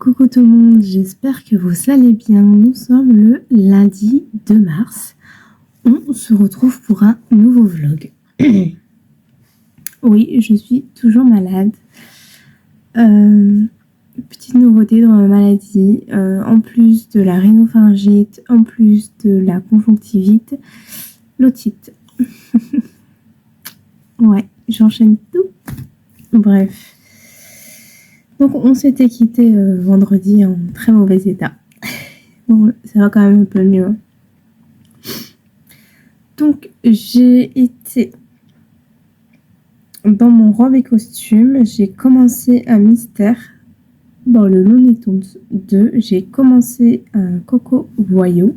Coucou tout le monde, j'espère que vous allez bien. Nous sommes le lundi 2 mars. On se retrouve pour un nouveau vlog. Oui, je suis toujours malade. Petite nouveauté dans ma maladie. En plus de la rhinopharyngite, en plus de la conjonctivite, l'otite. Ouais, j'enchaîne tout. Bref. Donc on s'était quitté vendredi en très mauvais état. Bon, ça va quand même un peu mieux. Donc j'ai été dans mon robe et costume. J'ai commencé un mystère dans le Looney Tunes 2. J'ai commencé un Coco Voyou.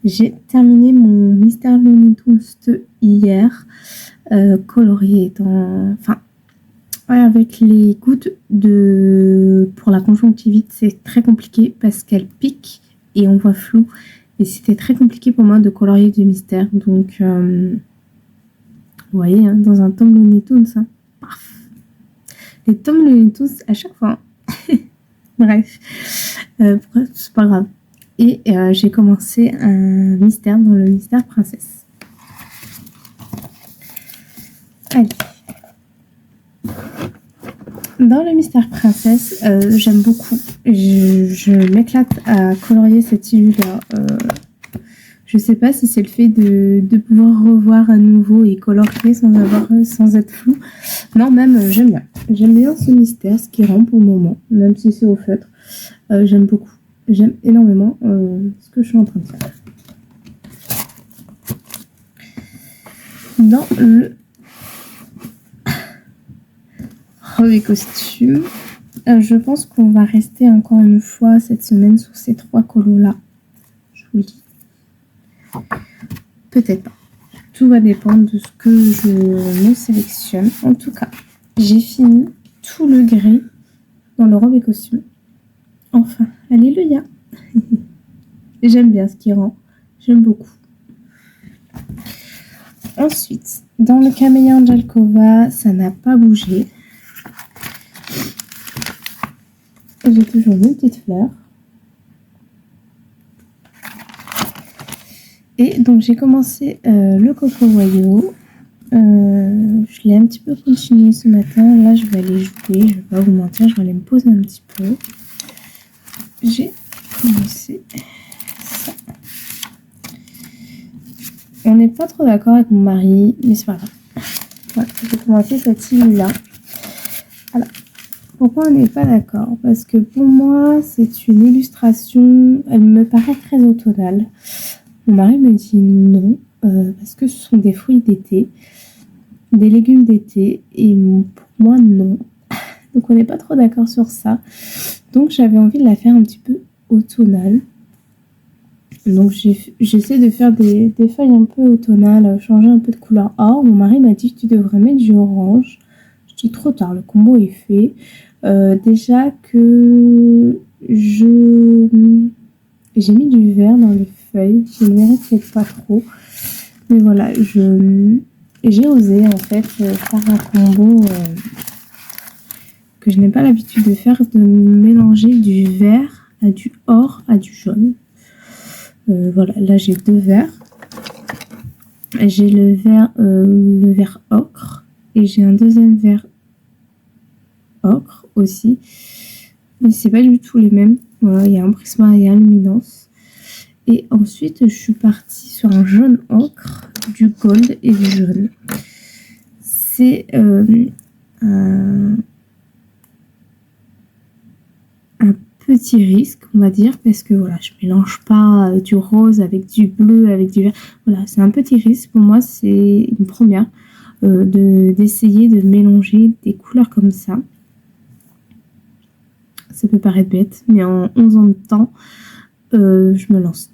J'ai terminé mon mystère Looney Tunes 2 hier. Colorié étant... Enfin... Ouais, avec les gouttes pour la conjonctivite, c'est très compliqué parce qu'elle pique et on voit flou. Et c'était très compliqué pour moi de colorier du mystère. Donc, vous voyez, hein, dans un tome Looney Tunes, hein, paf. Les tomes Looney Tunes, à chaque fois. Bref, c'est pas grave. Et j'ai commencé un mystère dans le mystère princesse. Allez. Dans le mystère princesse, j'aime beaucoup. Je m'éclate à colorier cette silhouette-là. Je sais pas si c'est le fait de pouvoir revoir à nouveau et colorier sans être flou. Non, même j'aime bien. J'aime bien ce mystère, ce qui rend pour le moment, même si c'est au feutre. J'aime beaucoup. J'aime énormément ce que je suis en train de faire. Dans le robe et costume. Je pense qu'on va rester encore une fois cette semaine sur ces 3 colos là. Je vous le dis. Peut-être pas. Tout va dépendre de ce que je me sélectionne. En tout cas, j'ai fini tout le gris dans le robe et costume. Enfin, alléluia. J'aime bien ce qui rend. J'aime beaucoup. Ensuite, dans le camélia Angelkova, ça n'a pas bougé. J'ai toujours mes petites fleurs. Et donc j'ai commencé le Coco Voyou. Je l'ai un petit peu continué ce matin. Là je vais aller jouer, je vais pas vous mentir, je vais aller me poser un petit peu. J'ai commencé ça. On n'est pas trop d'accord avec mon mari, mais c'est pas grave. Voilà, j'ai commencé cette silhouette là. Voilà. Pourquoi on n'est pas d'accord? Parce que pour moi, c'est une illustration, elle me paraît très automnale. Mon mari me dit non, parce que ce sont des fruits d'été, des légumes d'été, et pour moi, non. Donc on n'est pas trop d'accord sur ça. Donc j'avais envie de la faire un petit peu automnale. Donc j'essaie de faire des feuilles un peu automnales, changer un peu de couleur. Or, mon mari m'a dit que tu devrais mettre du orange. Je dis trop tard, le combo est fait. Déjà que j'ai mis du vert dans les feuilles, je ne mérite peut-être pas trop, mais voilà, j'ai osé en fait faire un combo que je n'ai pas l'habitude de faire, de mélanger du vert à du or à du jaune. Voilà, là j'ai 2 verts, j'ai le vert ocre et j'ai un deuxième vert ocre aussi, mais c'est pas du tout les mêmes. Voilà, il y a un prisma et un luminance. Et ensuite je suis partie sur un jaune ocre, du gold et du jaune. C'est un petit risque, on va dire, parce que voilà, je mélange pas du rose avec du bleu avec du vert. Voilà, c'est un petit risque pour moi, c'est une première d'essayer de mélanger des couleurs comme ça. Ça peut paraître bête, mais en 11 ans de temps, je me lance.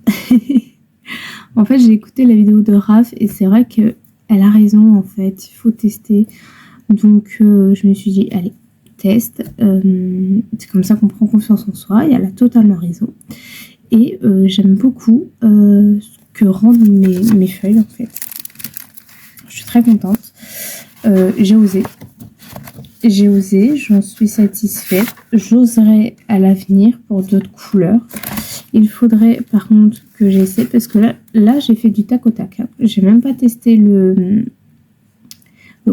En fait, j'ai écouté la vidéo de Raph et c'est vrai qu'elle a raison, en fait. Il faut tester. Donc, je me suis dit, allez, teste. C'est comme ça qu'on prend confiance en soi. Et elle a totalement raison. Et j'aime beaucoup ce que rendent mes feuilles, en fait. Je suis très contente. J'ai osé. j'ai osé, j'en suis satisfaite. J'oserai à l'avenir pour d'autres couleurs. Il faudrait par contre que j'essaie, parce que là j'ai fait du tac au tac. Hein. J'ai même pas testé le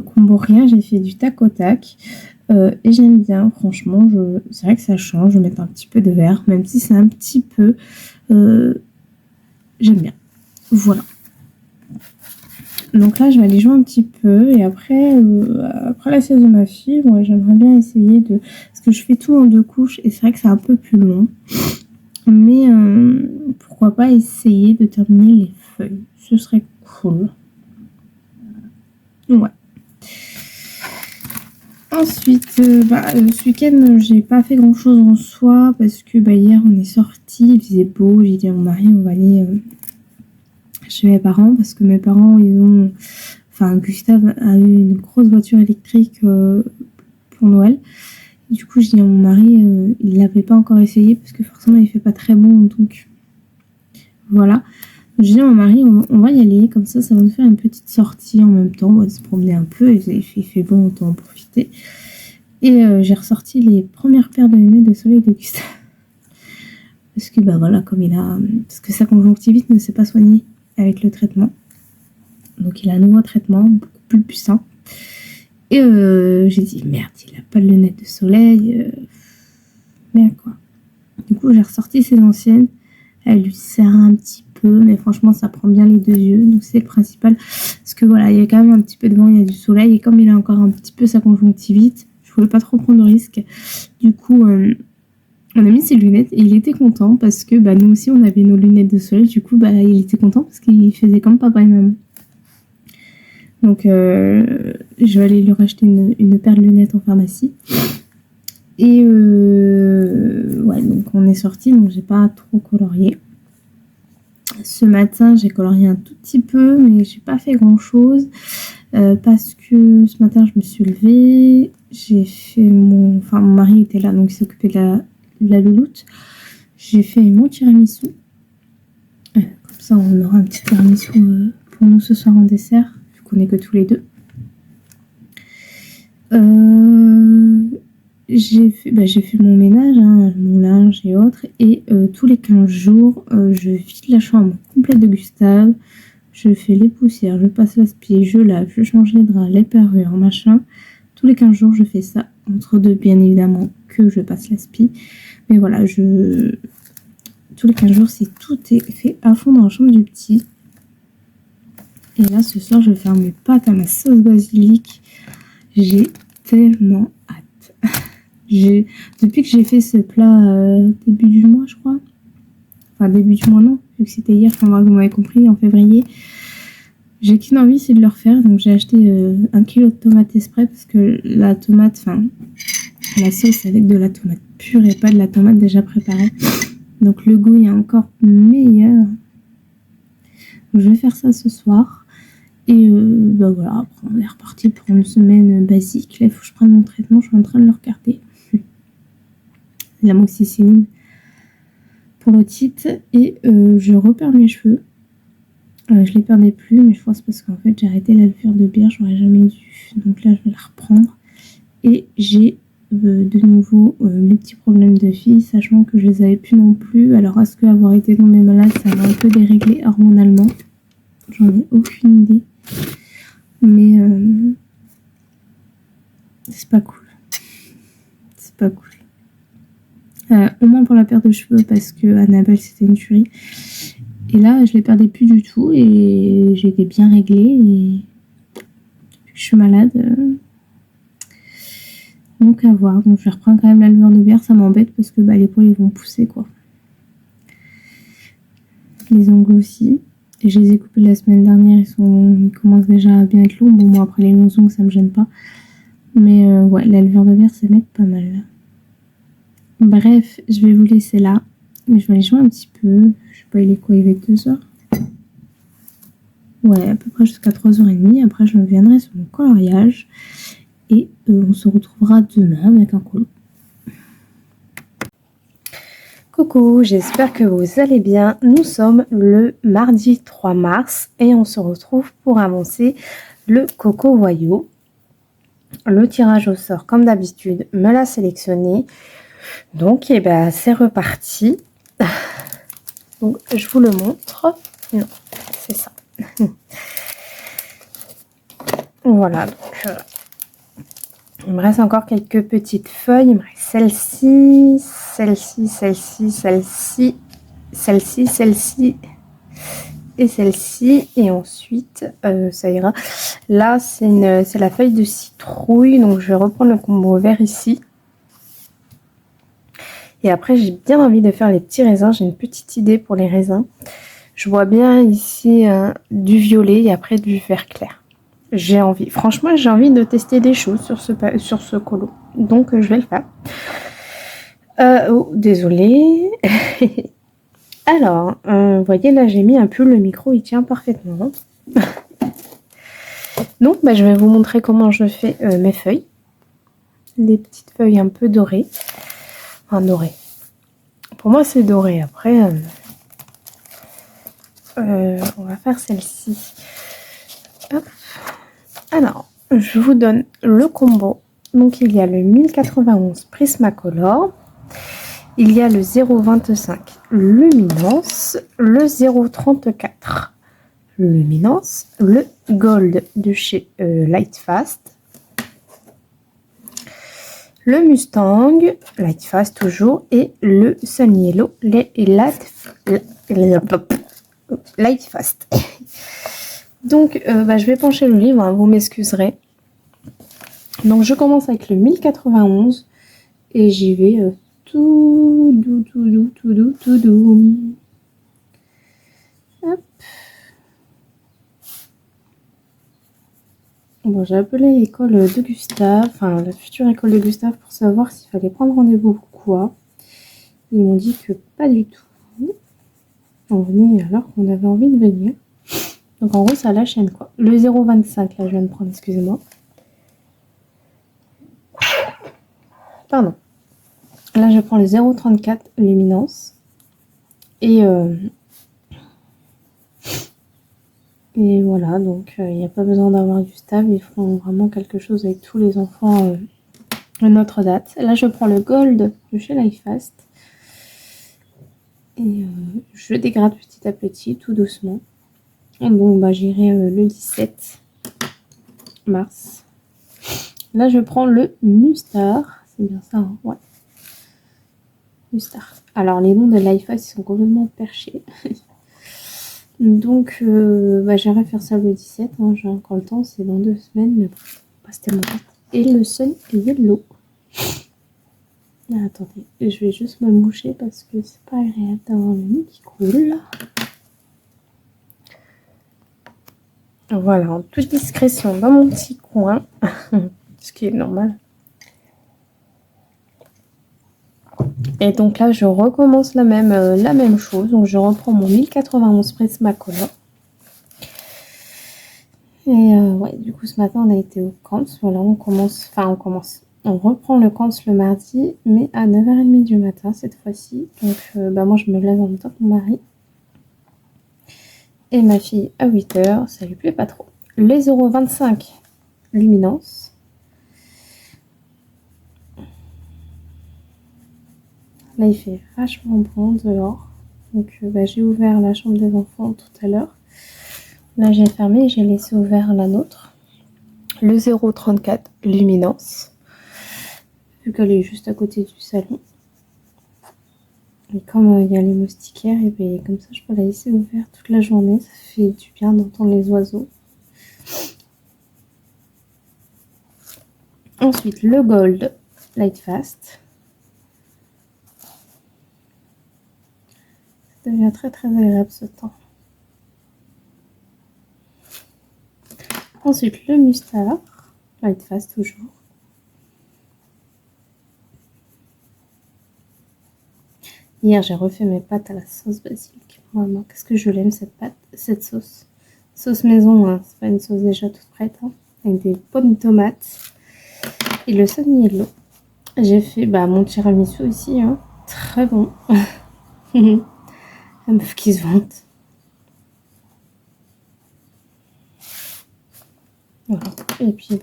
combo rien, j'ai fait du tac au tac. Et j'aime bien, franchement, c'est vrai que ça change, je vais mettre un petit peu de vert, même si c'est un petit peu... j'aime bien. Voilà. Donc là, je vais aller jouer un petit peu, et après la sieste de ma fille, moi, j'aimerais bien essayer de... Parce que je fais tout en 2 couches, et c'est vrai que c'est un peu plus long. Mais pourquoi pas essayer de terminer les feuilles. Ce serait cool. Ouais. Ensuite, ce week-end, j'ai pas fait grand chose en soi parce que hier on est sorti, il faisait beau. J'ai dit à mon mari, on va aller chez mes parents parce que mes parents, Gustave a eu une grosse voiture électrique pour Noël. Et du coup, je dis à mon mari, il l'avait pas encore essayé parce que forcément il fait pas très bon, donc voilà. Je dis à mon mari, on va y aller, comme ça va nous faire une petite sortie en même temps, on va se promener un peu, il fait bon, autant en profiter. Et j'ai ressorti les premières paires de lunettes de soleil de Gustave. Parce que parce que sa conjonctivite ne s'est pas soignée avec le traitement. Donc il a un nouveau traitement, beaucoup plus puissant. Et j'ai dit, merde, il a pas de lunettes de soleil. Merde quoi. Du coup j'ai ressorti ses anciennes. Elle lui sert un petit peu, mais franchement ça prend bien les 2 yeux, donc c'est le principal. Parce que voilà, il y a quand même un petit peu de vent, il y a du soleil, et comme il a encore un petit peu sa conjonctivite, je voulais pas trop prendre de risques. Du coup, on a mis ses lunettes et il était content parce que nous aussi on avait nos lunettes de soleil. Du coup, il était content parce qu'il faisait comme papa et maman. Donc, je vais aller lui racheter une paire de lunettes en pharmacie. Et ouais, donc on est sorti, donc j'ai pas trop colorié. Ce matin, j'ai colorié un tout petit peu, mais j'ai pas fait grand chose parce que ce matin, je me suis levée. J'ai fait mon mari était là, donc il s'occupait de la louloute. J'ai fait mon tiramisu. Comme ça, on aura un petit tiramisu pour nous ce soir en dessert, vu qu'on est que tous les deux. J'ai fait mon ménage, hein, mon linge et autres, et tous les 15 jours, je vide la chambre complète de Gustave, je fais les poussières, je passe l'aspi, je lave, je change les draps, les parures, machin. Tous les 15 jours, je fais ça, entre deux, bien évidemment, que je passe l'aspi. Mais voilà, tous les 15 jours, tout est fait à fond dans la chambre du petit. Et là, ce soir, je vais faire mes pâtes à ma sauce basilic. J'ai tellement hâte. Depuis que j'ai fait ce plat début du mois, je crois. Enfin, début du mois, non. Vu que c'était hier, vous m'avez compris, en février. J'ai qu'une envie, c'est de le refaire. Donc, j'ai acheté 1 kilo de tomates exprès parce que la sauce avec de la tomate pure et pas de la tomate déjà préparée. Donc, le goût est encore meilleur. Donc, je vais faire ça ce soir. Et voilà, après on est reparti pour une semaine basique. Là, il faut que je prenne mon traitement, je suis en train de le regarder. L'amoxicilline pour l'otite. Et je reperds mes cheveux. Je les perdais plus, mais je pense parce qu'en fait j'ai arrêté la levure de bière, j'aurais jamais dû. Donc là, je vais la reprendre. Et j'ai de nouveau mes petits problèmes de fille, sachant que je les avais plus non plus. Alors, est-ce qu'avoir été tombée malade, ça va un peu déréglé hormonalement? J'en ai aucune idée. Mais c'est pas cool. C'est pas cool. Au moins pour la paire de cheveux, parce que Annabelle, c'était une tuerie. Et là, je les perdais plus du tout. Et j'étais bien réglée. Et je suis malade. Donc à voir. Donc je vais reprendre quand même la levure de bière. Ça m'embête parce que les poils, ils vont pousser, quoi. Les ongles aussi. Et je les ai coupés la semaine dernière, ils commencent déjà à bien être longs. Bon, moi après les longs ongles, ça me gêne pas. Mais ouais, la levure de bière, ça m'aide pas mal. Bref, je vais vous laisser là. Et je vais aller jouer un petit peu. Je sais pas, il est quoi, il est 2h. Ouais, à peu près jusqu'à 3h30. Après, je reviendrai sur mon coloriage. Et on se retrouvera demain avec un colo. Coucou, j'espère que vous allez bien. Nous sommes le mardi 3 mars et on se retrouve pour avancer le Coco Royaux. le tirage au sort, comme d'habitude, me l'a sélectionné. Donc, eh ben, c'est reparti. Donc, je vous le montre. Non, c'est ça. Voilà, donc il me reste encore quelques petites feuilles. Il me reste celle-ci, celle-ci, celle-ci, celle-ci, celle-ci, celle-ci et celle-ci. Et ensuite, ça ira. Là, c'est la feuille de citrouille. Donc, je vais reprendre le combo vert ici. Et après, j'ai bien envie de faire les petits raisins. J'ai une petite idée pour les raisins. Je vois bien ici du violet et après du vert clair. J'ai envie, franchement, j'ai envie de tester des choses sur ce colo. Donc, je vais le faire. Oh, désolée. Alors, vous voyez, là, j'ai mis un pull. Le micro, il tient parfaitement. Donc, bah, je vais vous montrer comment je fais mes feuilles. Des petites feuilles un peu dorées. Enfin, dorées. Pour moi, c'est doré. Après, on va faire celle-ci. Hop. Alors, je vous donne le combo. Donc, il y a le 1091 Prismacolor. Il y a le 0,25 Luminance. Le 0,34 Luminance. Le Gold de chez Lightfast. Le Mustang, Lightfast toujours. Et le Sun Yellow, Lightfast. Donc, je vais pencher le livre, hein, vous m'excuserez. Donc, je commence avec le 1091 et j'y vais tout doux. Hop. Bon, j'ai appelé l'école de Gustave, enfin la future école de Gustave pour savoir s'il fallait prendre rendez-vous ou quoi. Ils m'ont dit que pas du tout. On venait alors qu'on avait envie de venir. Donc en gros, ça la chaîne quoi. Le 0,25 là, je viens de prendre, excusez-moi. Pardon. Là, je prends le 0,34 Luminance. Et voilà, donc il n'y a pas besoin d'avoir Gustave. Ils feront vraiment quelque chose avec tous les enfants à notre date. Là, je prends le Gold de chez Lightfast. Et je dégrade petit à petit, tout doucement. Donc, j'irai le 17 mars. Là, je prends le Mustard. C'est bien ça, hein, ouais. Mustard. Alors, les noms de Lightfast, ils sont complètement perchés. Donc, j'irai faire ça le 17. Hein, j'ai encore le temps, c'est dans 2 semaines. Mais bon, pas tellement vite. Et le Sun Yellow. Ah, attendez, je vais juste me moucher parce que c'est pas agréable d'avoir le nez qui coule. Voilà, en toute discrétion dans mon petit coin, ce qui est normal. Et donc là, je recommence la même chose. Donc je reprends mon 1091 Prismacolor. Et ouais, du coup, ce matin, on a été au camp. Voilà, on reprend le camp le mardi, mais à 9h30 du matin cette fois-ci. Donc, moi, je me lève en même temps que mon mari. Et ma fille à 8h, ça lui plaît pas trop. Les 0,25 Luminance. Là, il fait vachement bon dehors. Donc, j'ai ouvert la chambre des enfants tout à l'heure. Là, j'ai fermé et j'ai laissé ouvert la nôtre. Le 0,34 Luminance. Vu qu'elle est juste à côté du salon. Et comme il y a les moustiquaires, et bien, comme ça, je peux la laisser ouverte toute la journée. Ça fait du bien d'entendre les oiseaux. Ensuite, le Gold Lightfast. Ça devient très très agréable ce temps. Ensuite, le Mustard Lightfast toujours. Hier, j'ai refait mes pâtes à la sauce basilic. Vraiment, qu'est-ce que je l'aime cette sauce. Sauce maison, hein. C'est pas une sauce déjà toute prête, hein. Avec des pommes tomates. Et le Sun Yellow. J'ai fait mon tiramisu ici, hein. Très bon. La meuf qui se vante. Voilà. Et puis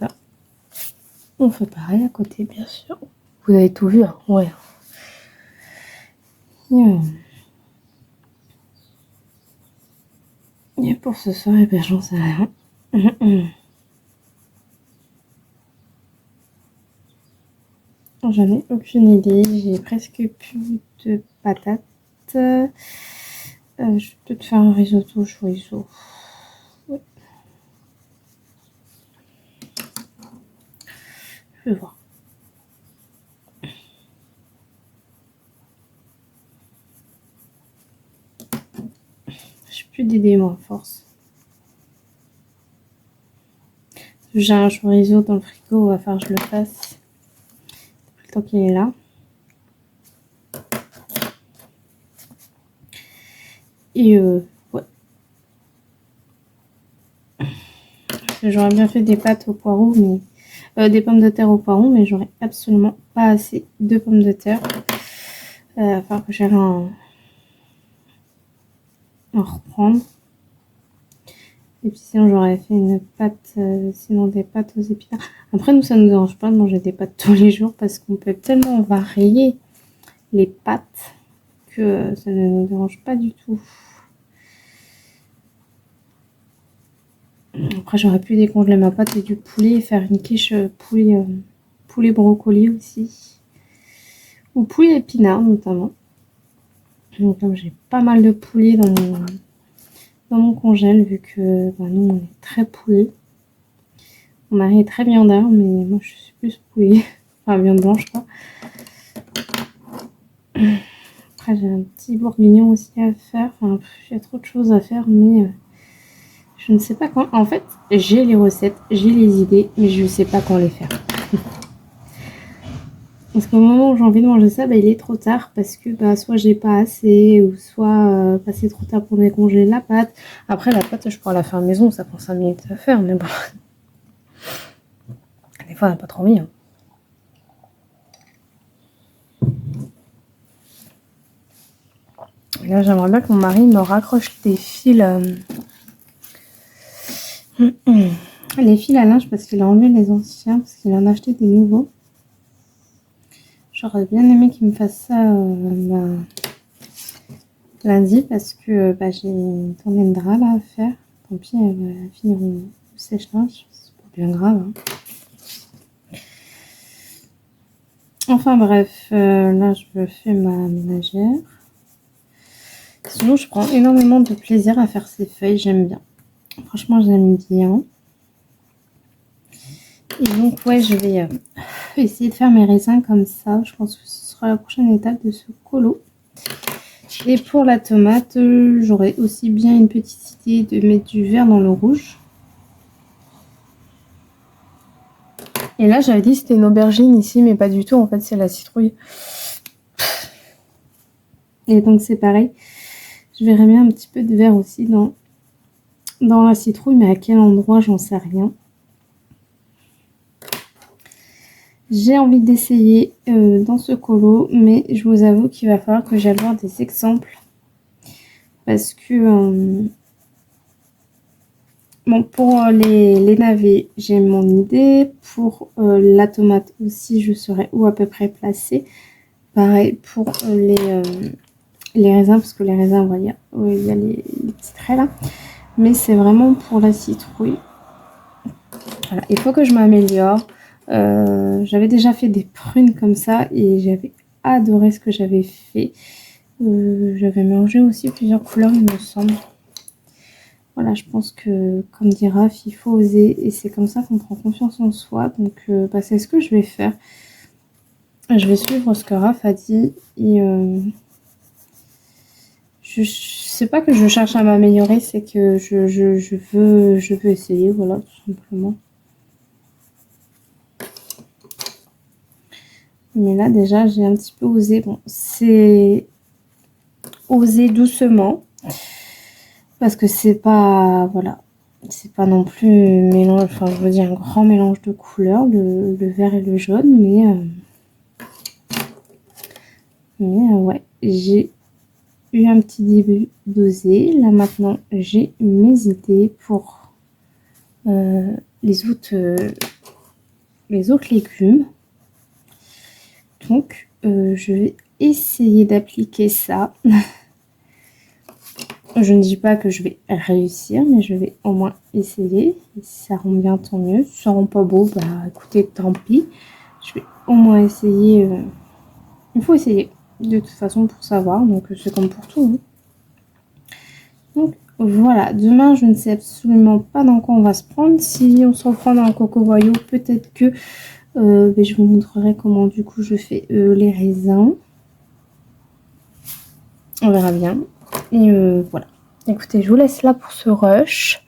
On fait pareil à côté, bien sûr. Vous avez tout vu, hein? Ouais. Et pour ce soir, eh ben, j'en sais rien. J'en ai aucune idée. J'ai presque plus de patates. Je vais peut-être faire un risotto chorizo. Ouais. Je vais voir. J'ai plus d'idées, moi, à force. J'ai un chorizo dans le frigo, il va falloir que je le fasse. Depuis le temps qu'il est là. Et ouais. J'aurais bien fait des pâtes aux poireaux, mais des pommes de terre aux poireaux, mais j'aurais absolument pas assez de pommes de terre. Il va falloir que j'aille en reprendre. Et puis sinon j'aurais fait une pâte, sinon des pâtes aux épinards. Après nous ça ne nous dérange pas de manger des pâtes tous les jours parce qu'on peut tellement varier les pâtes que ça ne nous dérange pas du tout. Après j'aurais pu décongeler ma pâte et du poulet et faire une quiche poulet brocoli aussi. Ou poulet épinard notamment. Donc comme j'ai pas mal de poulet dans mon congèle vu que nous on est très poulet. Mon mari est très viandard mais moi je suis plus poulet. Enfin viande blanche quoi. Après j'ai un petit bourguignon aussi à faire. Enfin il y a trop de choses à faire mais je ne sais pas quand. En fait j'ai les recettes, j'ai les idées mais je ne sais pas quand les faire. Parce qu'au moment où j'ai envie de manger ça, il est trop tard parce que soit j'ai pas assez ou soit c'est trop tard pour décongeler la pâte. Après la pâte je pourrais la faire à la maison, ça prend 5 minutes à faire mais bon. Des fois on n'a pas trop envie. Hein. Et là j'aimerais bien que mon mari me raccroche des fils. Les fils à linge parce qu'il a enlevé les anciens, parce qu'il en a acheté des nouveaux. J'aurais bien aimé qu'il me fasse ça lundi parce que j'ai une tournée de drap là à faire. Tant pis, elle va finir au sèche-linge, c'est pas bien grave. Hein. Enfin bref, là je fais ma ménagère. Sinon je prends énormément de plaisir à faire ces feuilles, j'aime bien. Franchement j'aime bien. Et donc ouais je vais essayer de faire mes raisins comme ça. Je pense que ce sera la prochaine étape de ce colo. Et pour la tomate, j'aurais aussi bien une petite idée de mettre du vert dans le rouge. Et là j'avais dit que c'était une aubergine ici mais pas du tout, en fait c'est la citrouille. Et donc c'est pareil. Je verrais bien un petit peu de vert aussi dans la citrouille, mais à quel endroit j'en sais rien. J'ai envie d'essayer dans ce colo, mais je vous avoue qu'il va falloir que j'aille voir des exemples. Parce que, bon, pour les navets, j'ai mon idée. Pour la tomate aussi, je saurais où à peu près placer. Pareil pour les raisins, parce que les raisins, il y a les petits traits là. Mais c'est vraiment pour la citrouille. Voilà, il faut que je m'améliore. J'avais déjà fait des prunes comme ça et j'avais adoré ce que j'avais fait. J'avais mélangé aussi plusieurs couleurs, il me semble. Voilà, je pense que, comme dit Raph, il faut oser et c'est comme ça qu'on prend confiance en soi. Donc, c'est ce que je vais faire. Je vais suivre ce que Raph a dit et je sais pas que je cherche à m'améliorer, c'est que je veux essayer, voilà, tout simplement. Mais là, déjà, j'ai un petit peu osé. Bon, c'est oser doucement. Parce que c'est pas, voilà, c'est pas non plus mélange, enfin, je veux dire, un grand mélange de couleurs, le vert et le jaune. Mais ouais, j'ai eu un petit début d'oser. Là, maintenant, j'ai mes idées pour les autres les autres légumes. Donc, je vais essayer d'appliquer ça. Je ne dis pas que je vais réussir, mais je vais au moins essayer. Et si ça rend bien, tant mieux. Si ça rend pas beau, bah écoutez, tant pis. Je vais au moins essayer. Il faut essayer de toute façon pour savoir. Donc c'est comme pour tout. Hein. Donc voilà. Demain, je ne sais absolument pas dans quoi on va se prendre. Si on se reprend dans un coco voyou, peut-être que je vous montrerai comment du coup je fais les raisins. On verra bien. Et voilà. Écoutez, je vous laisse là pour ce rush.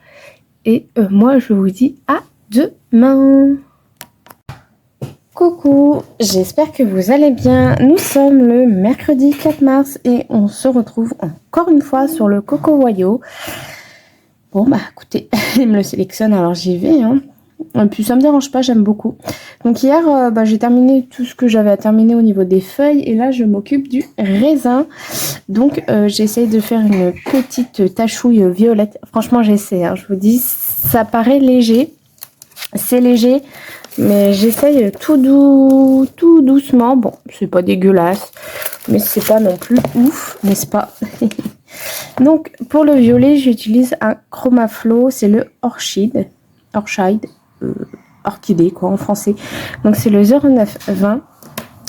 Et moi, je vous dis à demain. Coucou, j'espère que vous allez bien. Nous sommes le mercredi 4 mars et on se retrouve encore une fois sur le Coco Wayo. Bon, bah écoutez, il me le sélectionne, alors j'y vais. Hein. Et puis ça me dérange pas, j'aime beaucoup. Donc hier, j'ai terminé tout ce que j'avais à terminer au niveau des feuilles. Et là, je m'occupe du raisin. Donc j'essaye de faire une petite tachouille violette. Franchement, j'essaie, hein, je vous dis, ça paraît léger. C'est léger, mais j'essaye tout doucement. Bon, c'est pas dégueulasse, mais c'est pas non plus ouf, n'est-ce pas? Donc pour le violet, j'utilise un Chromaflow, c'est le Orchid, orchidée quoi en français. Donc c'est le 0920.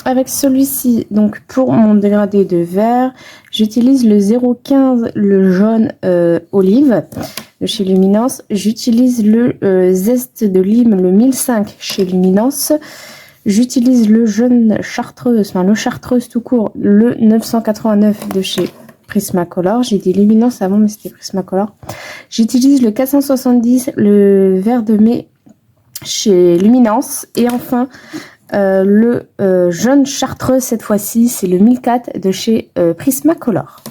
Avec celui-ci, donc pour mon dégradé de vert, j'utilise le 015, le jaune olive de chez Luminance. J'utilise le zeste de lime, le 1005 chez Luminance. J'utilise le jaune chartreuse, enfin le chartreuse tout court, le 989 de chez Prismacolor. J'ai dit Luminance avant, mais c'était Prismacolor. J'utilise le 470, le vert de mai chez Luminance. Et enfin, le jaune chartreuse cette fois-ci, c'est le 1004 de chez Prismacolor.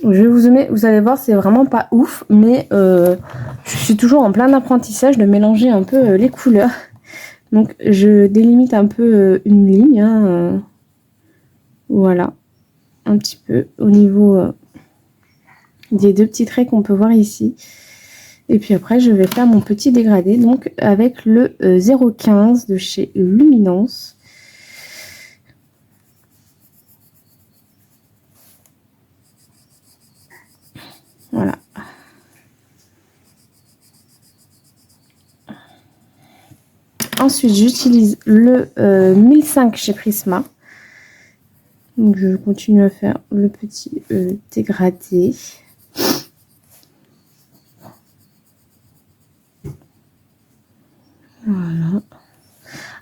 Je vous allez voir, c'est vraiment pas ouf, mais je suis toujours en plein apprentissage de mélanger un peu les couleurs. Donc je délimite un peu une ligne, hein, voilà, un petit peu au niveau des deux petits traits qu'on peut voir ici. Et puis après, je vais faire mon petit dégradé, donc avec le 015 de chez Luminance. Voilà. Ensuite, j'utilise le 1005 chez Prisma. Donc, je continue à faire le petit dégradé. Voilà.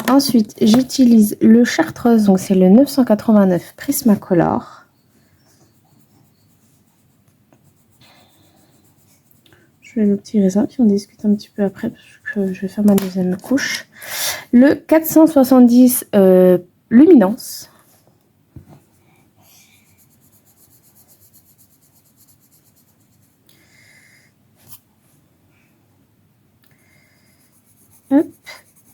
Ensuite, j'utilise le chartreuse, donc c'est le 989 Prismacolor. Je fais le petit raisin, puis on discute un petit peu après, parce que je vais faire ma deuxième couche. Le 470 Luminance. Hop.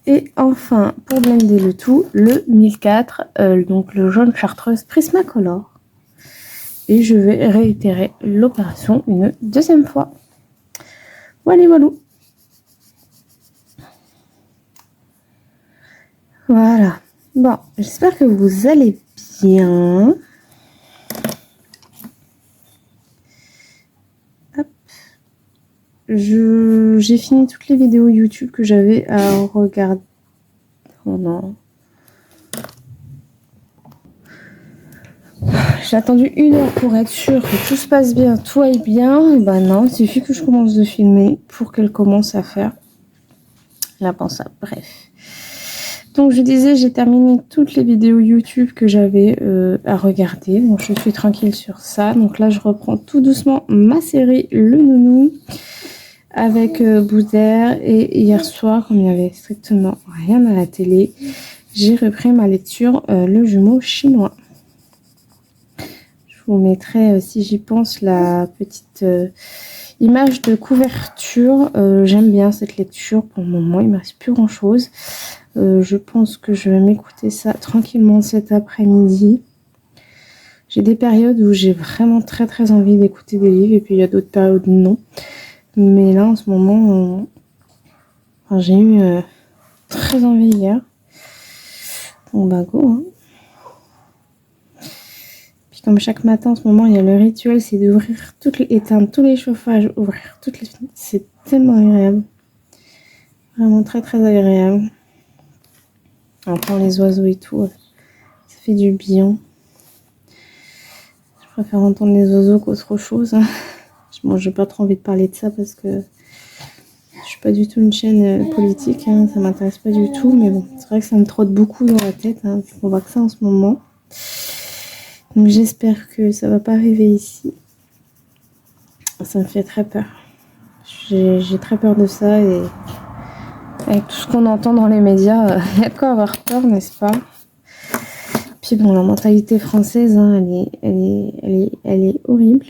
Et enfin, pour blender le tout, le 1004, donc le jaune chartreuse Prismacolor. Et je vais réitérer l'opération une deuxième fois. Voilà, voilà. Voilà. Bon, j'espère que vous allez bien. Hop. J'ai fini toutes les vidéos YouTube que j'avais à regarder. Oh non. J'ai attendu 1 heure pour être sûre que tout se passe bien, tout aille bien. Bah non, il suffit que je commence de filmer pour qu'elle commence à faire la pensée. Bref. Donc je disais, j'ai terminé toutes les vidéos YouTube que j'avais à regarder. Donc je suis tranquille sur ça. Donc là, je reprends tout doucement ma série Le Nounou avec Boudère. Et hier soir, comme il n'y avait strictement rien à la télé, j'ai repris ma lecture Le Jumeau Chinois. Je vous mettrai, si j'y pense, la petite image de couverture. J'aime bien cette lecture. Pour le moment, il ne me reste plus grand chose. Je pense que je vais m'écouter ça tranquillement cet après-midi. J'ai des périodes où j'ai vraiment très envie d'écouter des livres et puis il y a d'autres périodes où non. Mais là en ce moment, Enfin, j'ai eu très envie hier. Bon bah go hein. Puis comme chaque matin en ce moment, il y a le rituel, c'est d'ouvrir éteindre tous les chauffages, ouvrir toutes les fenêtres. C'est tellement agréable. Vraiment très très agréable. Entendre les oiseaux et tout, ça fait du bien. Je préfère entendre les oiseaux qu'autre chose. Bon, j'ai pas trop envie de parler de ça parce que je suis pas du tout une chaîne politique, hein, ça m'intéresse pas du tout, mais bon, c'est vrai que ça me trotte beaucoup dans la tête, hein, on voit que ça en ce moment. Donc j'espère que ça va pas arriver ici. Ça me fait très peur. J'ai très peur de ça et avec tout ce qu'on entend dans les médias, il y a de quoi avoir peur, n'est-ce pas? Puis bon, la mentalité française, hein, elle est horrible.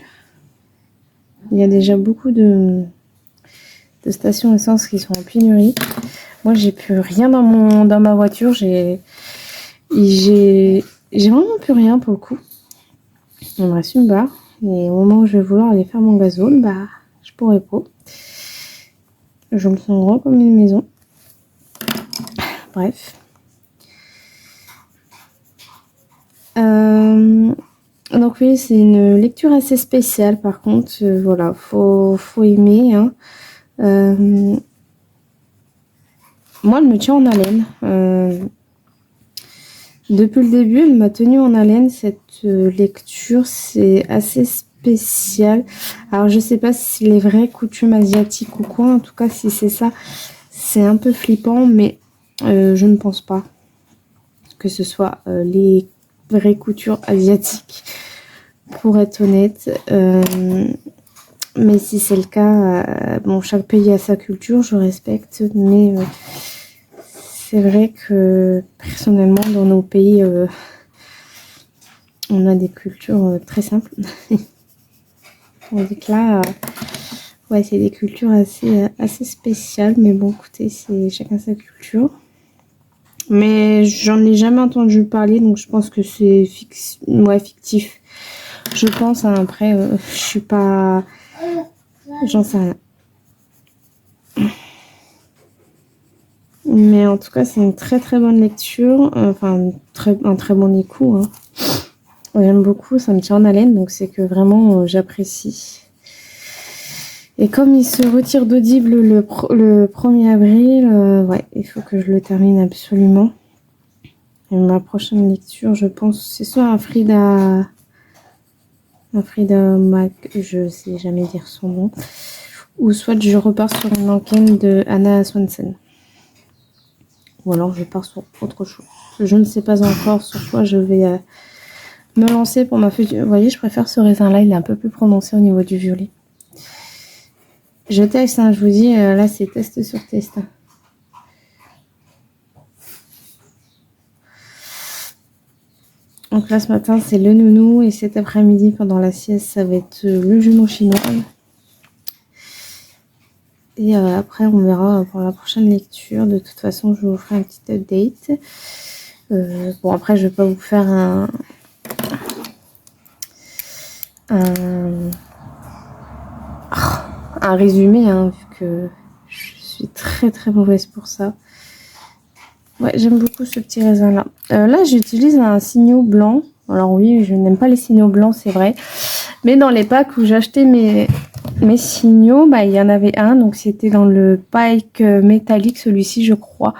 Il y a déjà beaucoup de stations essence qui sont en pénurie. Moi, j'ai plus rien dans ma voiture. J'ai vraiment plus rien pour le coup. Il me reste une barre. Et au moment où je vais vouloir aller faire mon gasoil, bah, je pourrais pas. Je me sens grand comme une maison. Bref. Donc oui, c'est une lecture assez spéciale. Par contre, voilà, faut aimer. Hein. Moi, elle me tient en haleine. Depuis le début, elle m'a tenue en haleine. Cette lecture, c'est assez spécial. Alors, je sais pas si c'est les vraies coutumes asiatiques ou quoi. En tout cas, si c'est ça, c'est un peu flippant. Mais je ne pense pas que ce soit les vraies coutumes asiatiques, pour être honnête. Mais si c'est le cas, bon, chaque pays a sa culture, je respecte. Mais c'est vrai que personnellement, dans nos pays, on a des cultures très simples. Tandis que là, ouais, c'est des cultures assez spéciales. Mais bon, écoutez, c'est chacun sa culture. Mais j'en ai jamais entendu parler, donc je pense que c'est fictif. Je pense, hein, après, je suis pas... J'en sais rien. Mais en tout cas, c'est une très très bonne lecture. Enfin, un très bon écoute. Hein. J'aime beaucoup, ça me tient en haleine, donc c'est que vraiment j'apprécie. Et comme il se retire d'Audible le 1er avril, ouais, il faut que je le termine absolument. Et ma prochaine lecture, je pense, c'est soit un Frida Mac, je sais jamais dire son nom, ou soit je repars sur une enquête de Anna Swanson. Ou alors je pars sur autre chose. Je ne sais pas encore sur quoi je vais me lancer pour ma future. Vous voyez, je préfère ce raisin-là, il est un peu plus prononcé au niveau du violet. Je teste, hein, je vous dis, là c'est test sur test. Donc là ce matin c'est le nounou et cet après-midi pendant la sieste ça va être le jumeau chinois. Et après on verra pour la prochaine lecture. De toute façon je vous ferai un petit update. Bon après je vais pas vous faire un résumé, hein, vu que je suis très très mauvaise pour ça. Ouais, j'aime beaucoup ce petit raisin là. Là j'utilise un signaux blanc. Alors oui, je n'aime pas les signaux blancs, c'est vrai. Mais dans les packs où j'achetais mes signaux, bah, il y en avait un. Donc c'était dans le pack métallique, celui-ci je crois.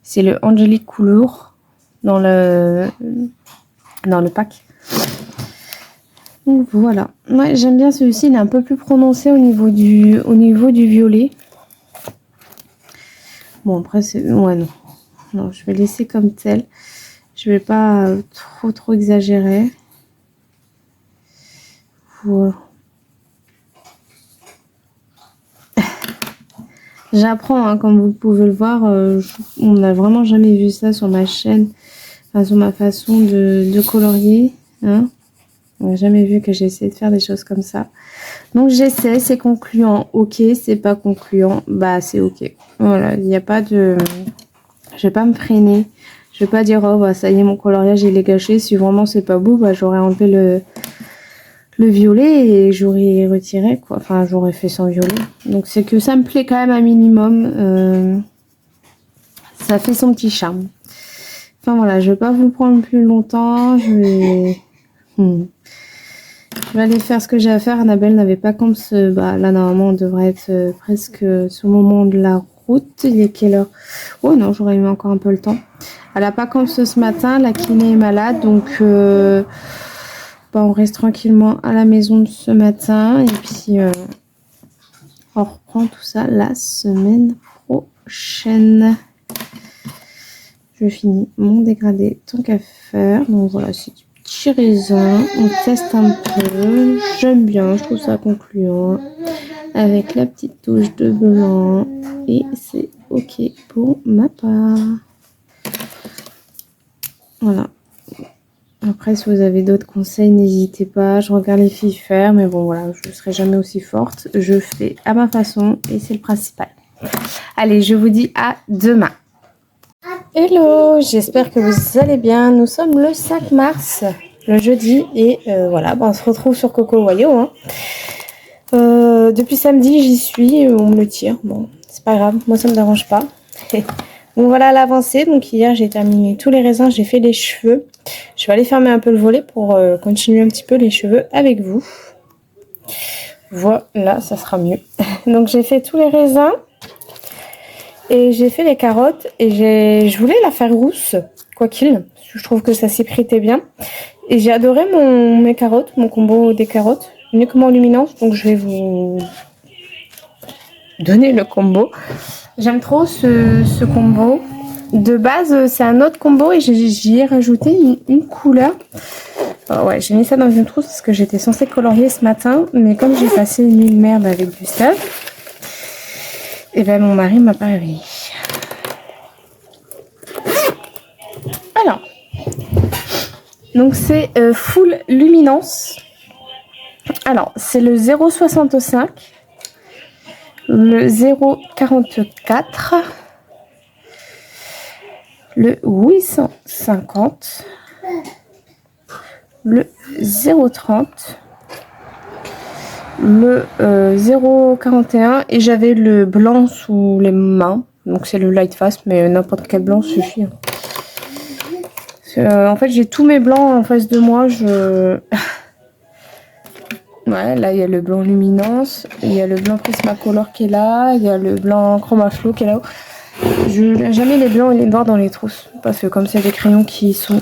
C'est le Angelique Couleur dans le pack. Donc voilà. Ouais, j'aime bien celui-ci, il est un peu plus prononcé au niveau du violet. Bon après c'est... Ouais non. Non, je vais laisser comme tel. Je vais pas trop exagérer. Voilà. J'apprends, hein, comme vous pouvez le voir. On n'a vraiment jamais vu ça sur ma chaîne. Enfin, sur ma façon de colorier. Hein. On n'a jamais vu que j'ai essayé de faire des choses comme ça. Donc j'essaie, c'est concluant. Ok, c'est pas concluant. Bah c'est ok. Voilà, il n'y a pas de... Je vais pas me freiner. Je vais pas dire, oh bah ça y est, mon coloriage il est gâché. Si vraiment c'est pas beau, bah j'aurais enlevé le violet et j'aurais retiré, quoi. Enfin, j'aurais fait sans violet. Donc c'est que ça me plaît quand même un minimum. Ça fait son petit charme. Enfin voilà, je vais pas vous prendre plus longtemps. Je vais aller faire ce que j'ai à faire. Annabelle n'avait pas comme ce... Bah là normalement on devrait être presque sur le moment de la route. Il est quelle heure? Oh non, j'aurais eu encore un peu le temps. Elle a pas comme ce matin. La kiné est malade, donc bah, on reste tranquillement à la maison ce matin. Et puis on reprend tout ça la semaine prochaine. Je finis mon dégradé tant qu'à faire. Donc voilà, c'est du petit raisin. On teste un peu. J'aime bien, je trouve ça concluant. Avec la petite touche de blanc. Et c'est ok pour ma part. Voilà. Après, si vous avez d'autres conseils, n'hésitez pas. Je regarde les filles faire. Mais bon, voilà, je ne serai jamais aussi forte. Je fais à ma façon et c'est le principal. Allez, je vous dis à demain. Hello, j'espère que vous allez bien. Nous sommes le 5 mars, le jeudi, et voilà, on se retrouve sur Coco Wayo. Hein. Depuis samedi, j'y suis, on me le tire. Bon, c'est pas grave, moi ça me dérange pas. Donc voilà l'avancée. Donc hier, j'ai terminé tous les raisins, j'ai fait les cheveux. Je vais aller fermer un peu le volet pour continuer un petit peu les cheveux avec vous. Voilà, ça sera mieux. Donc j'ai fait tous les raisins. Et j'ai fait les carottes et je voulais la faire rousse, quoi qu'il. Je trouve que ça s'y prêtait bien. Et j'ai adoré mes carottes, mon combo des carottes, uniquement luminance. Donc je vais vous donner le combo. J'aime trop ce combo. De base, c'est un autre combo et j'y ai rajouté une couleur. Oh ouais, j'ai mis ça dans une trousse parce que j'étais censée colorier ce matin. Mais comme j'ai passé une nuit de merde avec Gustave, et ben mon mari m'a pas réveillée. Alors, donc c'est full luminance. Alors, c'est le 0,65, le 0,44, le 850, le 0,30, le 0,41 et j'avais le blanc sous les mains. Donc c'est le light fast, mais n'importe quel blanc suffit. En fait, j'ai tous mes blancs en face de moi. Ouais, là, il y a le blanc luminance. Il y a le blanc Prismacolor qui est là. Il y a le blanc Chroma Flow qui est là-haut. Je n'ai jamais les blancs et les noirs dans les trousses. Parce que comme c'est des crayons qui sont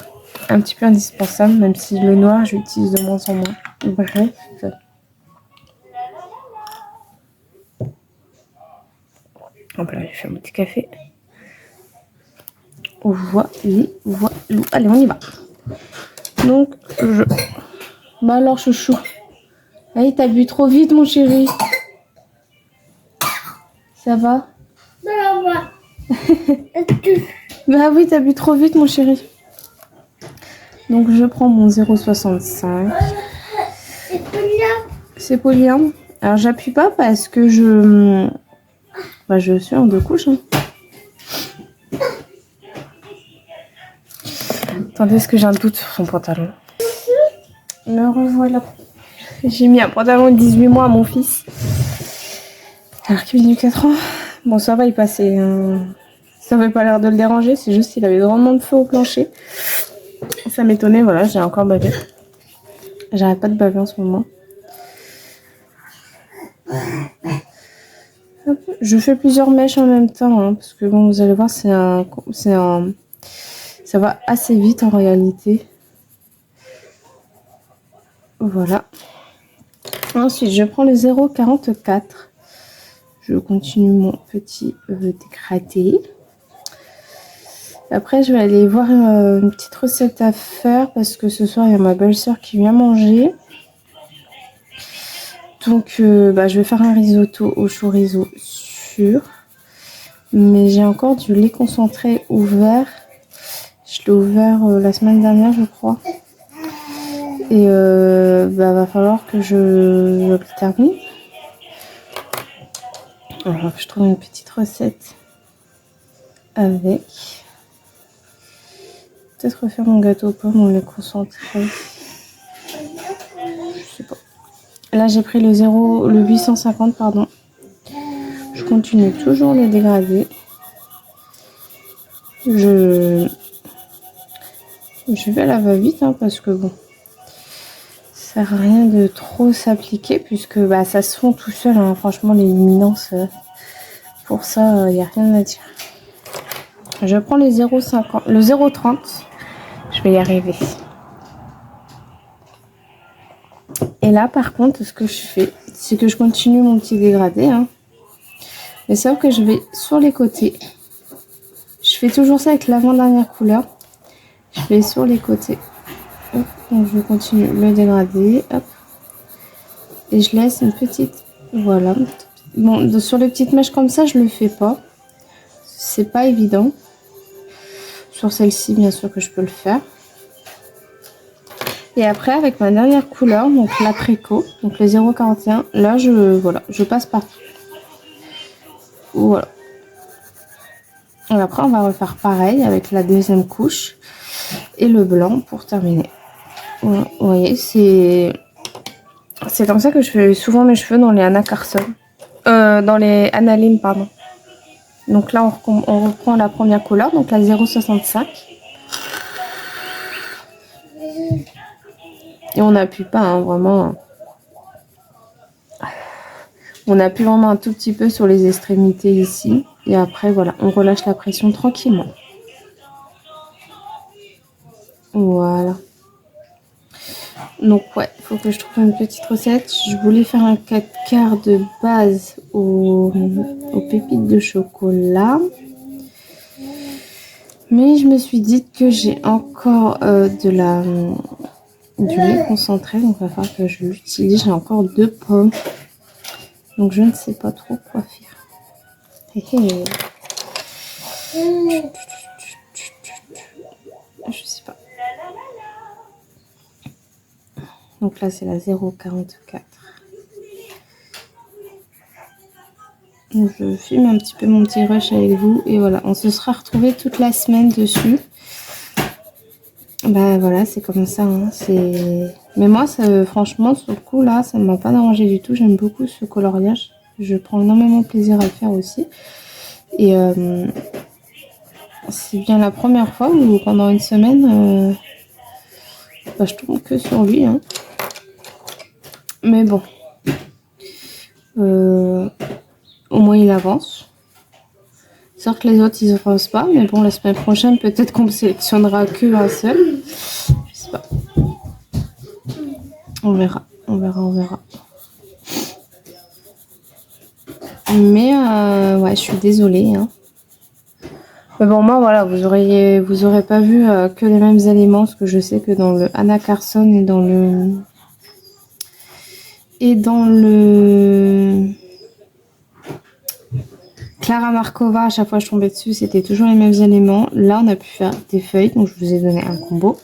un petit peu indispensables, même si le noir, j'utilise de moins en moins. Bref. Hop là, je vais faire mon petit café. Voilà. Allez, on y va. Donc, Bah alors, chouchou. Allez, t'as bu trop vite, mon chéri. Ça va? Bah oui, t'as bu trop vite, mon chéri. Donc, je prends mon 0,65. C'est polyambre. Alors, j'appuie pas parce que je suis en 2 couches. Hein. Attendez, est-ce que j'ai un doute sur son pantalon? Me revoilà. J'ai mis un pantalon de 18 mois à mon fils. Alors qu'il vient du 4 ans. Bon, ça va, il passait. Ça n'avait pas l'air de le déranger. C'est juste qu'il avait drôlement de feu au plancher. Ça m'étonnait, voilà, j'ai encore bavé. J'arrête pas de baver en ce moment. Hop, je fais plusieurs mèches en même temps. Hein, parce que bon, vous allez voir, ça va assez vite en réalité. Voilà. Ensuite, je prends le 0,44. Je continue mon petit dégradé. Après, je vais aller voir une petite recette à faire parce que ce soir, il y a ma belle-sœur qui vient manger. Donc, je vais faire un risotto au chorizo sûr. Mais j'ai encore du lait concentré ouvert. Je l'ai ouvert la semaine dernière, je crois. Et va falloir que je le termine. Alors, je trouve une petite recette avec. Peut-être refaire mon gâteau aux pommes ou le concentrer. Je sais pas. Là, j'ai pris le 850, pardon. Je continue toujours le dégradé. Je vais à la va-vite hein, parce que bon, ça sert à rien de trop s'appliquer puisque bah, ça se fond tout seul. Hein. Franchement, les luminances, pour ça, il n'y a rien à dire. Je prends les 0,50, le 0,30. Je vais y arriver. Et là, par contre, ce que je fais, c'est que je continue mon petit dégradé. Hein. Mais sauf que je vais sur les côtés. Je fais toujours ça avec l'avant-dernière couleur. Je vais sur les côtés. Hop, donc je continue le dégradé. Hop. Et je laisse une petite... Voilà. Bon, sur les petites mèches comme ça, je le fais pas. C'est pas évident. Sur celle-ci, bien sûr que je peux le faire. Et après, avec ma dernière couleur, donc la préco, donc le 0,41, là, je passe partout. Voilà. Et après, on va refaire pareil avec la deuxième couche et le blanc pour terminer. Voilà. Vous voyez, c'est comme ça que je fais souvent mes cheveux dans les Anna Carson. Dans les Analine, pardon. Donc là, on reprend la première couleur, donc la 0,65. Et on n'appuie pas, hein, vraiment. On appuie vraiment un tout petit peu sur les extrémités ici. Et après, voilà, on relâche la pression tranquillement. Voilà. Donc, ouais, il faut que je trouve une petite recette. Je voulais faire un 4 quarts de base aux pépites de chocolat. Mais je me suis dit que j'ai encore du lait concentré. Donc, il va falloir que je l'utilise. J'ai encore 2 pommes. Donc, je ne sais pas trop quoi faire. Je sais pas. Donc là, c'est la 0,44. Donc, je filme un petit peu mon petit rush avec vous. Et voilà, on se sera retrouvé toute la semaine dessus. Bah voilà, c'est comme ça. Hein. Mais moi, franchement, sur le coup, là, ça ne m'a pas dérangé du tout. J'aime beaucoup ce coloriage. Je prends énormément de plaisir à le faire aussi. Et c'est bien la première fois où pendant une semaine, bah, je tombe que sur lui. Hein. Mais bon. Au moins, il avance. Certes, les autres, ils avancent pas. Mais bon, la semaine prochaine, peut-être qu'on ne sélectionnera qu'un seul. Je sais pas. On verra. On verra, on verra. Mais ouais, je suis désolée. Hein. Mais bon, moi, voilà, vous aurez pas vu que les mêmes éléments. Parce que je sais que dans le Anna Carson et dans le Clara Markova, à chaque fois que je tombais dessus, c'était toujours les mêmes éléments. Là, on a pu faire des feuilles, donc je vous ai donné un combo.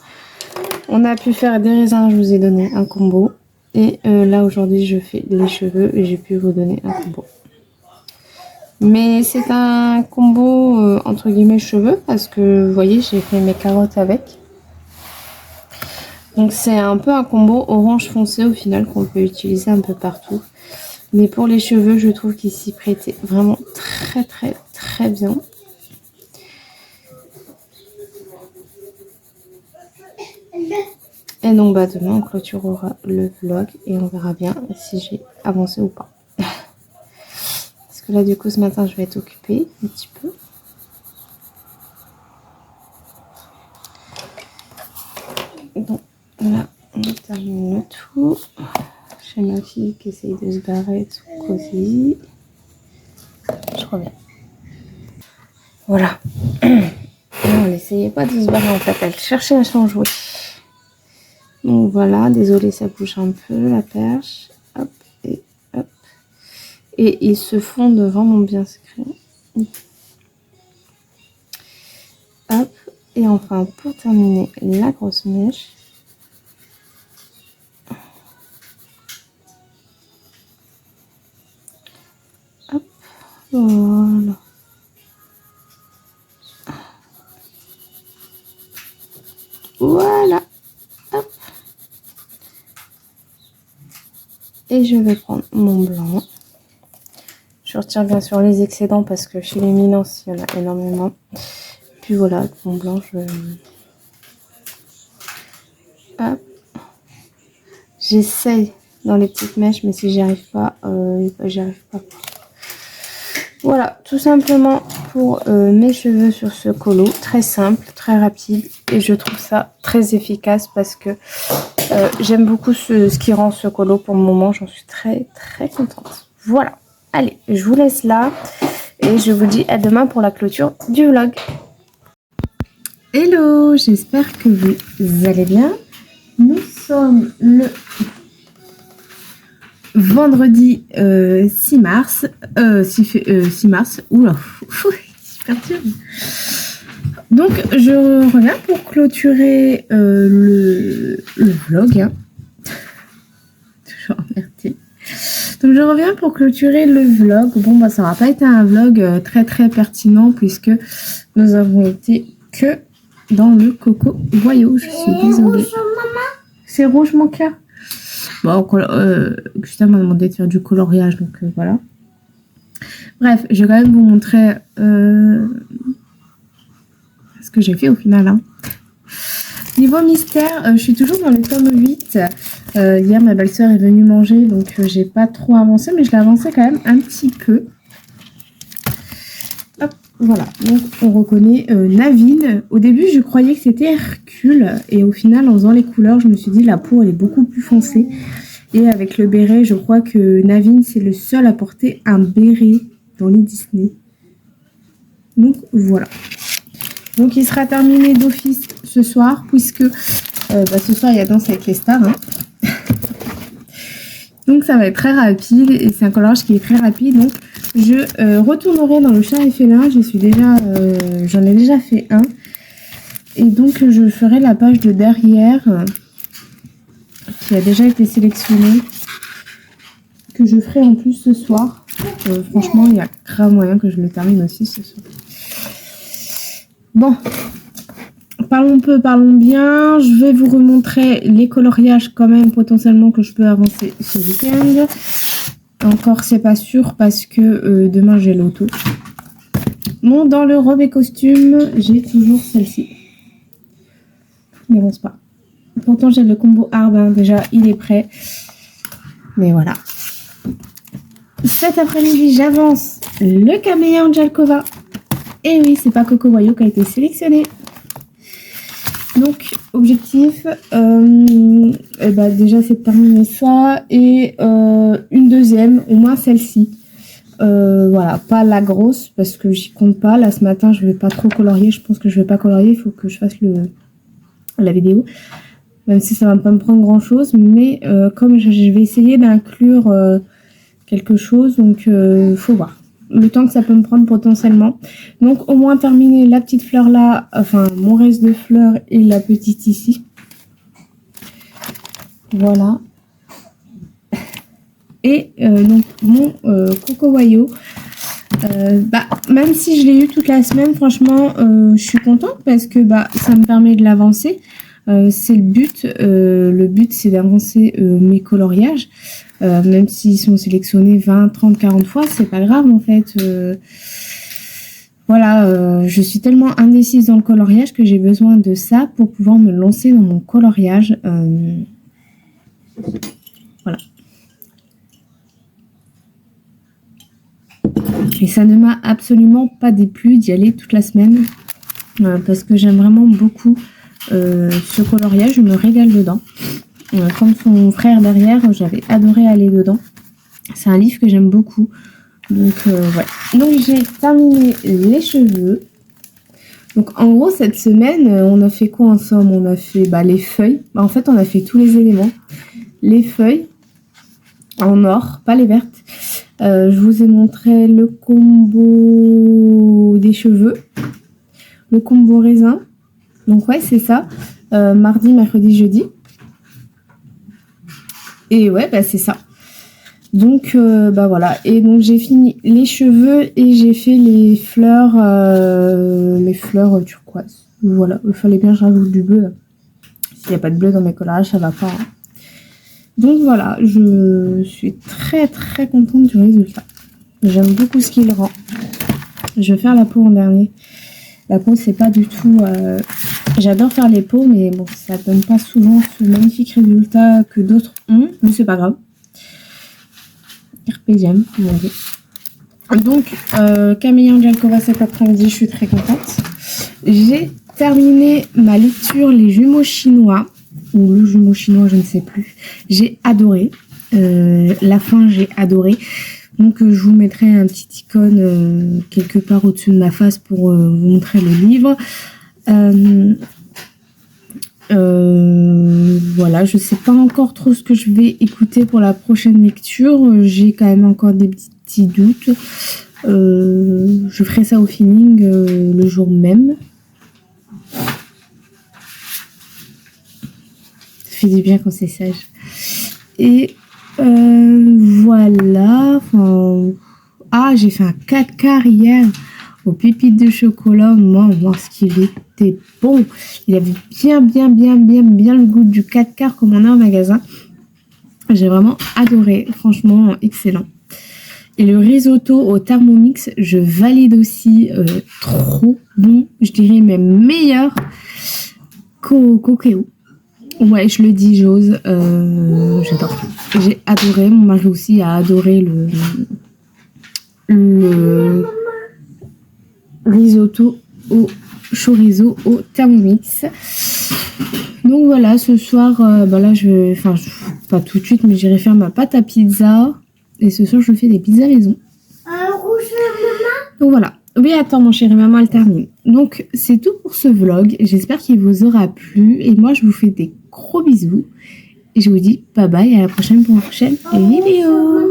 On a pu faire des raisins, je vous ai donné un combo. Et là, aujourd'hui, je fais les cheveux et j'ai pu vous donner un combo. Mais c'est un combo entre guillemets cheveux parce que vous voyez, j'ai fait mes carottes avec. Donc c'est un peu un combo orange foncé au final qu'on peut utiliser un peu partout. Mais pour les cheveux, je trouve qu'il s'y prêtait vraiment très très très bien. Et donc bah demain on clôturera le vlog et on verra bien si j'ai avancé ou pas. Parce que là du coup ce matin je vais être occupée un petit peu. Donc là on termine le tout. J'ai ma fille qui essaye de se barrer tout cosy. Je reviens. Voilà. Non, elle essayait pas de se barrer en fait, elle cherchait à son jouet. Donc voilà, désolé ça bouge un peu la perche. Hop et hop. Et ils se fondent vraiment bien ce crayon. Hop. Et enfin pour terminer la grosse mèche. Hop. Voilà. Voilà. Hop. Et je vais prendre mon blanc. Je retire bien sûr les excédents parce que chez les Milans, il y en a énormément. Puis voilà, mon blanche. Hop. J'essaye dans les petites mèches, mais si j'y arrive pas, j'y arrive pas. Voilà, tout simplement pour mes cheveux sur ce colo. Très simple, très rapide. Et je trouve ça très efficace parce que j'aime beaucoup ce qui rend ce colo pour le moment. J'en suis très très contente. Voilà, allez, je vous laisse là. Et je vous dis à demain pour la clôture du vlog. Hello, j'espère que vous allez bien. Nous sommes le vendredi 6 mars. 6 mars. Oula, super dur. Donc, je reviens pour clôturer le vlog. Hein. Toujours merci. Donc, je reviens pour clôturer le vlog. Bon, bah, ça va pas été un vlog très très pertinent puisque nous avons été que dans le Coco Voyou. Je suis désolée. C'est rouge mon cœur. Bon, Gustave m'a demandé de faire du coloriage, donc voilà. Bref, je vais quand même vous montrer ce que j'ai fait au final. Hein. Niveau mystère, je suis toujours dans le tome 8. Hier, ma belle-sœur est venue manger, donc j'ai pas trop avancé, mais je l'ai avancé quand même un petit peu. Hop, voilà. Donc, on reconnaît Naveen. Au début, je croyais que c'était Hercule, et au final, en faisant les couleurs, je me suis dit la peau, elle est beaucoup plus foncée. Et avec le béret, je crois que Naveen, c'est le seul à porter un béret dans les Disney. Donc, voilà. Donc, il sera terminé d'office ce soir, puisque ce soir, il y a Danse avec les stars. Hein. Donc, ça va être très rapide, et c'est un coloriage qui est très rapide. Donc, je retournerai dans le chat et félin. J'en ai déjà fait un. Et donc, je ferai la page de derrière... qui a déjà été sélectionné, que je ferai en plus ce soir. Franchement, il y a grave moyen que je le termine aussi ce soir. Bon, parlons peu, parlons bien. Je vais vous remontrer les coloriages quand même potentiellement que je peux avancer ce week-end. Encore, c'est pas sûr parce que demain j'ai l'auto. Bon, dans le robe et costume, j'ai toujours celle-ci. N'avance pas. Pourtant, j'ai le combo arbre, hein. Déjà, il est prêt. Mais voilà. Cet après-midi, j'avance le caméléon Jalkova. Et oui, c'est pas Coco Voyou qui a été sélectionné. Donc, objectif, déjà, c'est de terminer ça. Et une deuxième, au moins celle-ci. Voilà, pas la grosse, parce que j'y compte pas. Là, ce matin, je vais pas trop colorier. Je pense que je vais pas colorier. Il faut que je fasse la vidéo. Même si ça va pas me prendre grand chose, mais comme je vais essayer d'inclure quelque chose, donc faut voir le temps que ça peut me prendre potentiellement. Donc au moins terminer la petite fleur là, enfin mon reste de fleurs et la petite ici. Voilà. Et donc mon Coco Voyou. Même si je l'ai eu toute la semaine, franchement, je suis contente parce que ça me permet de l'avancer. C'est le but. Le but, c'est d'avancer mes coloriages. Même s'ils sont sélectionnés 20, 30, 40 fois, c'est pas grave en fait. Voilà, je suis tellement indécise dans le coloriage que j'ai besoin de ça pour pouvoir me lancer dans mon coloriage. Voilà. Et ça ne m'a absolument pas déplu d'y aller toute la semaine parce que j'aime vraiment beaucoup ce coloriage, je me régale dedans. Comme son frère derrière, j'avais adoré aller dedans. C'est un livre que j'aime beaucoup. Donc ouais. Donc j'ai terminé les cheveux. Donc en gros cette semaine, on a fait quoi ensemble? On a fait les feuilles. En fait on a fait tous les éléments. Les feuilles en or, pas les vertes. Je vous ai montré le combo des cheveux. Le combo raisin. Donc ouais c'est ça. Mardi, mercredi, jeudi. Et ouais c'est ça. Donc voilà. Et donc j'ai fini les cheveux et j'ai fait les fleurs turquoise. Voilà. Il fallait bien que je rajoute du bleu. S'il n'y a pas de bleu dans mes collages, ça va pas. Hein. Donc voilà, je suis très très contente du résultat. J'aime beaucoup ce qu'il rend. Je vais faire la peau en dernier. La peau, c'est pas du tout... J'adore faire les peaux, mais bon, ça donne pas souvent ce magnifique résultat que d'autres ont. Mais c'est pas grave. RPGM, comme on dit. Donc, Camilla Angelkova cet après-midi, je suis très contente. J'ai terminé ma lecture Les Jumeaux Chinois. Ou Le Jumeau Chinois, je ne sais plus. J'ai adoré. La fin, j'ai adoré. Donc, je vous mettrai un petit icône quelque part au-dessus de ma face pour vous montrer le livre. Voilà, je sais pas encore trop ce que je vais écouter pour la prochaine lecture. J'ai quand même encore des petits doutes. Je ferai ça au feeling le jour même. Ça fait du bien quand c'est sage. Et voilà. Ah, j'ai fait un 4 quarts hier aux pépites de chocolat. Moi, ce qu'il était bon. Il avait bien le goût du 4 quarts comme on a au magasin. J'ai vraiment adoré. Franchement, excellent. Et le risotto au Thermomix, je valide aussi. Trop bon. Je dirais même meilleur qu'au Cookéo. Ouais, je le dis, j'ose. J'adore. J'ai adoré. Mon mari aussi a adoré le risotto au chorizo au Thermomix. Donc voilà, ce soir, là je vais, pas tout de suite, mais j'irai faire ma pâte à pizza. Et ce soir, je fais des pizzas maison. Donc voilà. Oui, attends, mon chéri, maman, elle termine. Donc, c'est tout pour ce vlog. J'espère qu'il vous aura plu. Et moi, je vous fais des gros bisous. Et je vous dis bye bye, à la prochaine pour une prochaine vidéo.